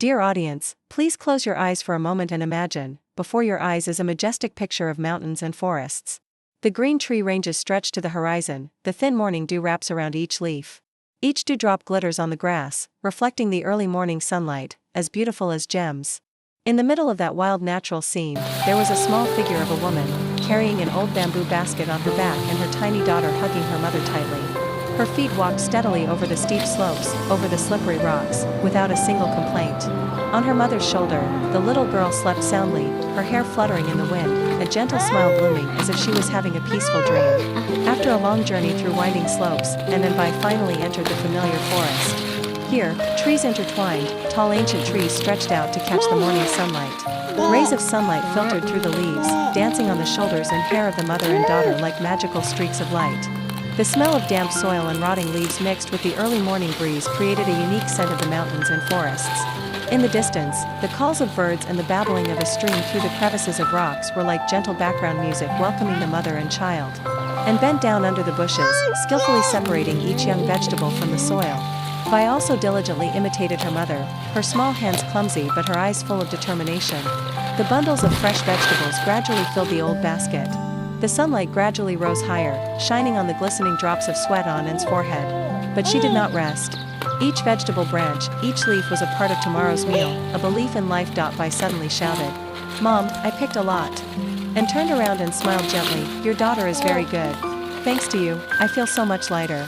Dear audience, please close your eyes for a moment and imagine, before your eyes is a majestic picture of mountains and forests. The green tree ranges stretch to the horizon, the thin morning dew wraps around each leaf. Each dewdrop glitters on the grass, reflecting the early morning sunlight, as beautiful as gems. In the middle of that wild natural scene, there was a small figure of a woman, carrying an old bamboo basket on her back and her tiny daughter hugging her mother tightly. Her feet walked steadily over the steep slopes, over the slippery rocks, without a single complaint. On her mother's shoulder, the little girl slept soundly, her hair fluttering in the wind, a gentle smile blooming as if she was having a peaceful dream. After a long journey through winding slopes, and then finally entered the familiar forest. Here, trees intertwined, tall ancient trees stretched out to catch the morning sunlight. Rays of sunlight filtered through the leaves, dancing on the shoulders and hair of the mother and daughter like magical streaks of light. The smell of damp soil and rotting leaves mixed with the early morning breeze created a unique scent of the mountains and forests. In the distance, the calls of birds and the babbling of a stream through the crevices of rocks were like gentle background music welcoming the mother and child. And bent down under the bushes, skillfully separating each young vegetable from the soil, Vi also diligently imitated her mother, her small hands clumsy but her eyes full of determination. The bundles of fresh vegetables gradually filled the old basket. The sunlight gradually rose higher, shining on the glistening drops of sweat on Anne's forehead. But she did not rest. Each vegetable branch, each leaf was a part of tomorrow's meal, a belief in life. Vi suddenly shouted, "Mom, I picked a lot." And turned around and smiled gently, "Your daughter is very good. Thanks to you, I feel so much lighter."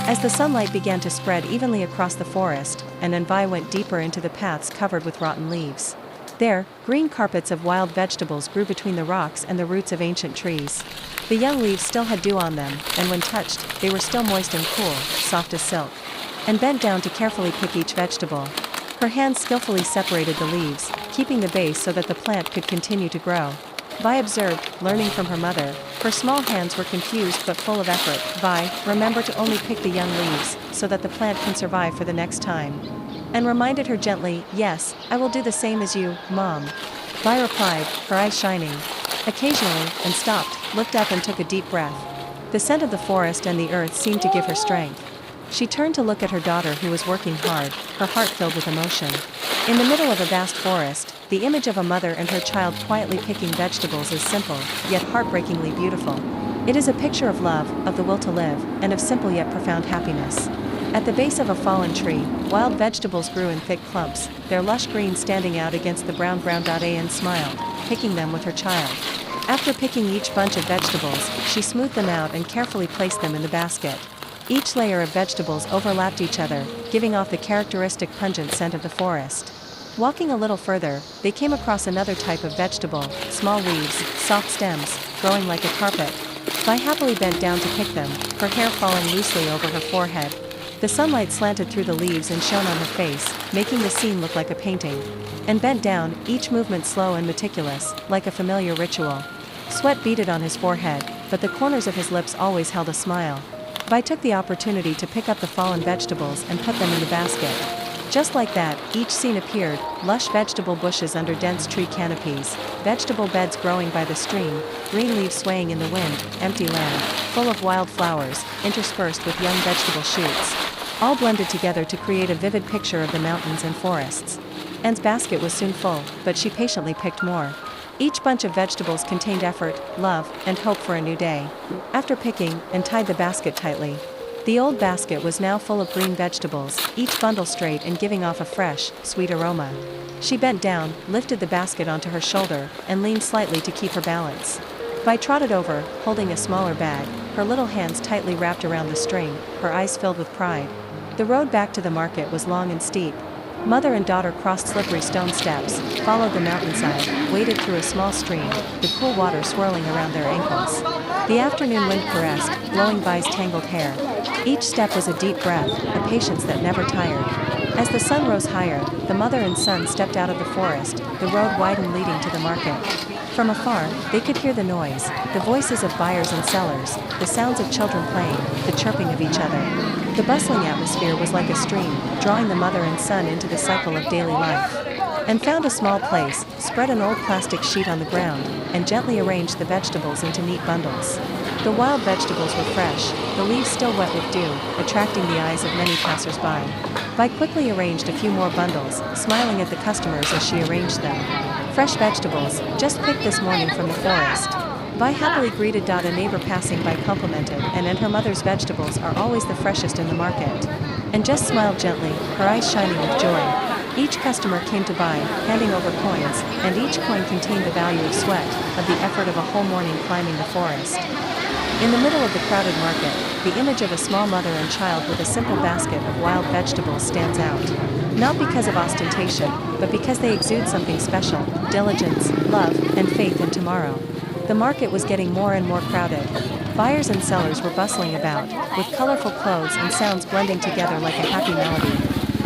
As the sunlight began to spread evenly across the forest, and Vi went deeper into the paths covered with rotten leaves. There, green carpets of wild vegetables grew between the rocks and the roots of ancient trees. The young leaves still had dew on them, and when touched, they were still moist and cool, soft as silk. And bent down to carefully pick each vegetable. Her hands skillfully separated the leaves, keeping the base so that the plant could continue to grow. Vi observed, learning from her mother, her small hands were confused but full of effort. "Vi, remember to only pick the young leaves, so that the plant can survive for the next time." And reminded her gently, "Yes, I will do the same as you, Mom." Vi replied, her eyes shining. Occasionally, and stopped, looked up and took a deep breath. The scent of the forest and the earth seemed to give her strength. She turned to look at her daughter who was working hard, her heart filled with emotion. In the middle of a vast forest, the image of a mother and her child quietly picking vegetables is simple, yet heartbreakingly beautiful. It is a picture of love, of the will to live, and of simple yet profound happiness. At the base of a fallen tree, wild vegetables grew in thick clumps, their lush green standing out against the brown ground. Anne smiled, picking them with her child. After picking each bunch of vegetables, she smoothed them out and carefully placed them in the basket. Each layer of vegetables overlapped each other, giving off the characteristic pungent scent of the forest. Walking a little further, they came across another type of vegetable, small leaves, soft stems, growing like a carpet. Vi happily bent down to pick them, her hair falling loosely over her forehead. The sunlight slanted through the leaves and shone on her face, making the scene look like a painting. And bent down, each movement slow and meticulous, like a familiar ritual. Sweat beaded on his forehead, but the corners of his lips always held a smile. Vi took the opportunity to pick up the fallen vegetables and put them in the basket. Just like that, each scene appeared, lush vegetable bushes under dense tree canopies, vegetable beds growing by the stream, green leaves swaying in the wind, empty land, full of wild flowers, interspersed with young vegetable shoots. All blended together to create a vivid picture of the mountains and forests. Anne's basket was soon full, but she patiently picked more. Each bunch of vegetables contained effort, love, and hope for a new day. After picking, and tied the basket tightly. The old basket was now full of green vegetables, each bundle straight and giving off a fresh, sweet aroma. She bent down, lifted the basket onto her shoulder, and leaned slightly to keep her balance. Vi trotted over, holding a smaller bag, her little hands tightly wrapped around the string, her eyes filled with pride. The road back to the market was long and steep. Mother and daughter crossed slippery stone steps, followed the mountainside, waded through a small stream, the cool water swirling around their ankles. The afternoon wind caressed, blowing Vi's tangled hair. Each step was a deep breath, a patience that never tired. As the sun rose higher, the mother and son stepped out of the forest, the road widened leading to the market. From afar, they could hear the noise, the voices of buyers and sellers, the sounds of children playing, the chirping of each other. The bustling atmosphere was like a stream, drawing the mother and son into the cycle of daily life. And found a small place, spread an old plastic sheet on the ground, and gently arranged the vegetables into neat bundles. The wild vegetables were fresh, the leaves still wet with dew, attracting the eyes of many passers-by. Vi quickly arranged a few more bundles, smiling at the customers as she arranged them. Fresh vegetables, just picked this morning from the forest. Vi happily greeted. A neighbor passing by complimented, and her mother's vegetables are always the freshest in the market. And just smiled gently, her eyes shining with joy. Each customer came to buy, handing over coins, and each coin contained the value of sweat, of the effort of a whole morning climbing the forest. In the middle of the crowded market, the image of a small mother and child with a simple basket of wild vegetables stands out. Not because of ostentation, but because they exude something special: diligence, love, and faith in tomorrow. The market was getting more and more crowded. Buyers and sellers were bustling about, with colorful clothes and sounds blending together like a happy melody.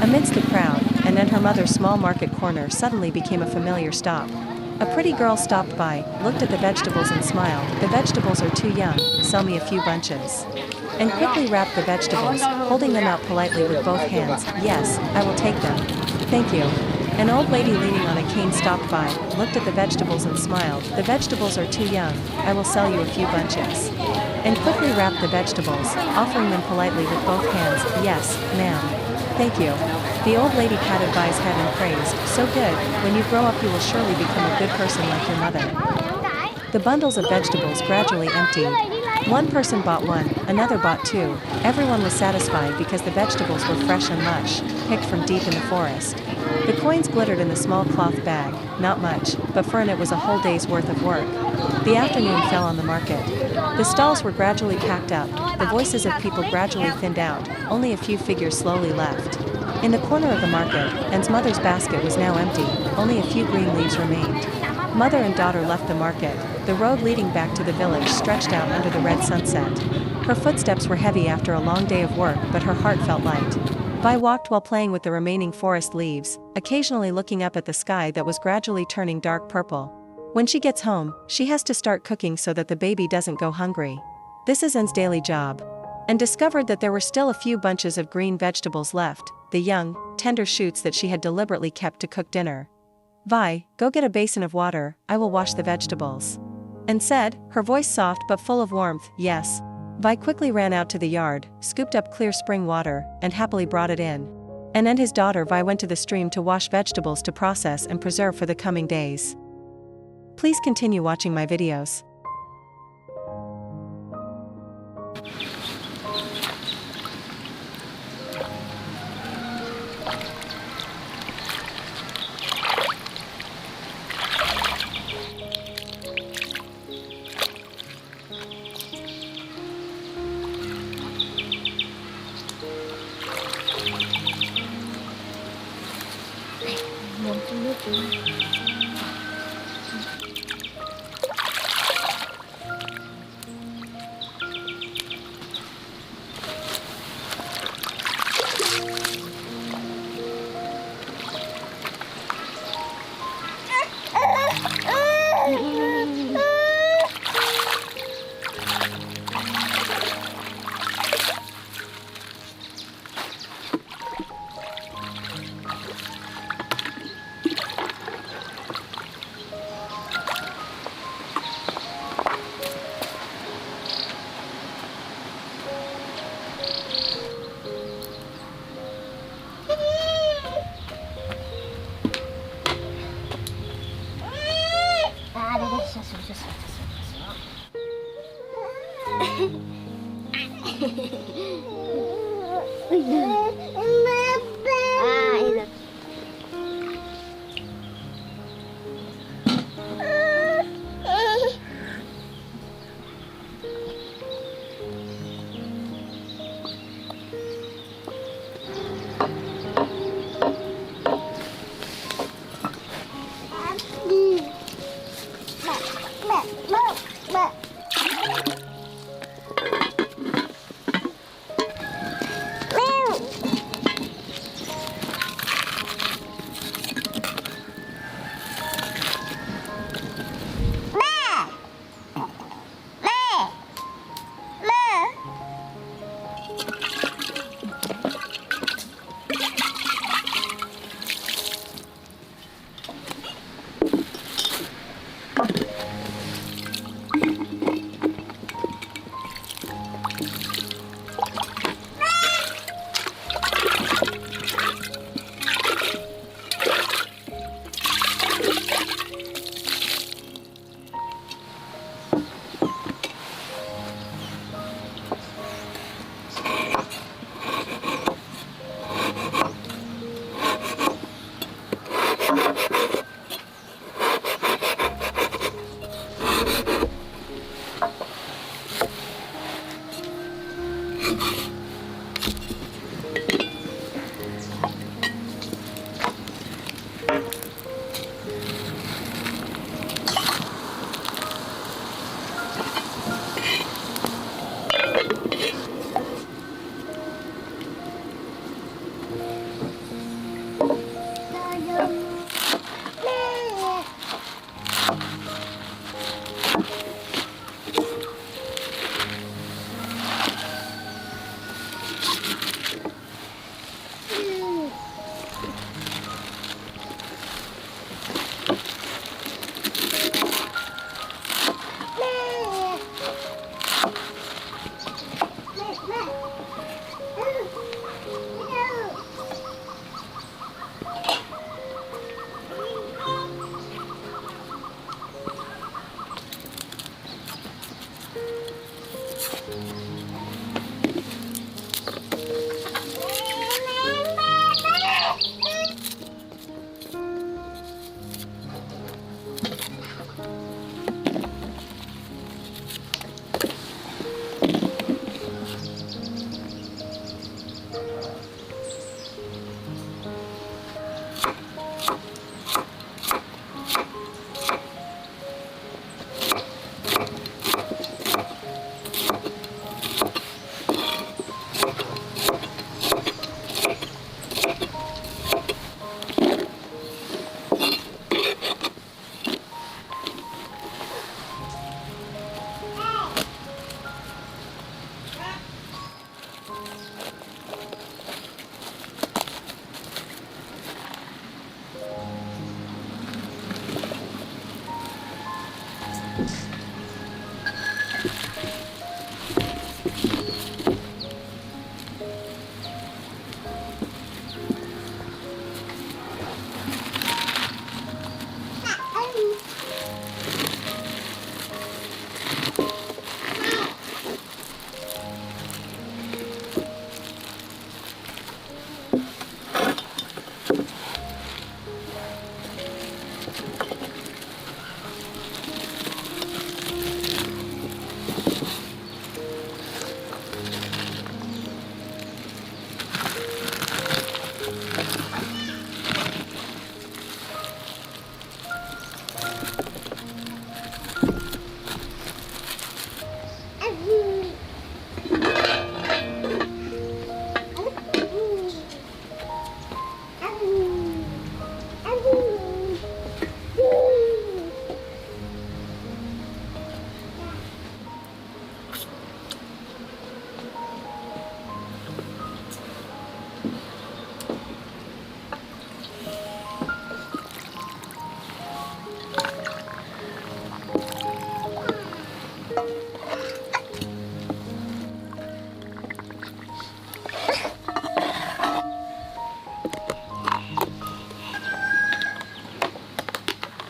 Amidst the crowd, and then her mother's small market corner suddenly became a familiar stop. A pretty girl stopped by, looked at the vegetables and smiled. "The vegetables are too young, sell me a few bunches." And quickly wrapped the vegetables, holding them out politely with both hands. "Yes, I will take them. Thank you." An old lady leaning on a cane stopped by, looked at the vegetables and smiled. "The vegetables are too young, I will sell you a few bunches." And quickly wrapped the vegetables, offering them politely with both hands. "Yes, ma'am. Thank you." The old lady patted Vi's head and praised, "So good, when you grow up you will surely become a good person like your mother." The bundles of vegetables gradually emptied. One person bought one, another bought two. Everyone was satisfied because the vegetables were fresh and lush, picked from deep in the forest. The coins glittered in the small cloth bag, not much, but for it was a whole day's worth of work. The afternoon fell on the market. The stalls were gradually packed up, the voices of people gradually thinned out, only a few figures slowly left. In the corner of the market, Anne's mother's basket was now empty, only a few green leaves remained. Mother and daughter left the market. The road leading back to the village stretched out under the red sunset. Her footsteps were heavy after a long day of work, but her heart felt light. Vi walked while playing with the remaining forest leaves, occasionally looking up at the sky that was gradually turning dark purple. When she gets home, she has to start cooking so that the baby doesn't go hungry. This is Anne's daily job. And discovered that there were still a few bunches of green vegetables left, the young, tender shoots that she had deliberately kept to cook dinner. "Vi, go get a basin of water, I will wash the vegetables." And said, her voice soft but full of warmth. "Yes." Vi quickly ran out to the yard, scooped up clear spring water, and happily brought it in. And his daughter Vi went to the stream to wash vegetables to process and preserve for the coming days. Please continue watching my videos.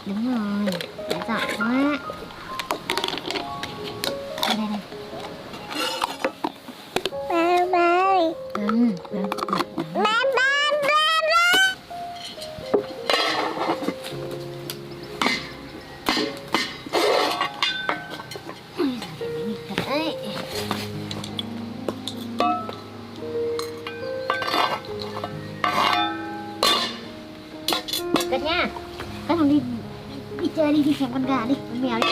Đúng rồi, đã giỏi quá. Đây đây đây. Ba ba. Ba ba ba ba. Đấy. Cất nha. Cất không đi chơi đi xem con gà đi, con mèo đi.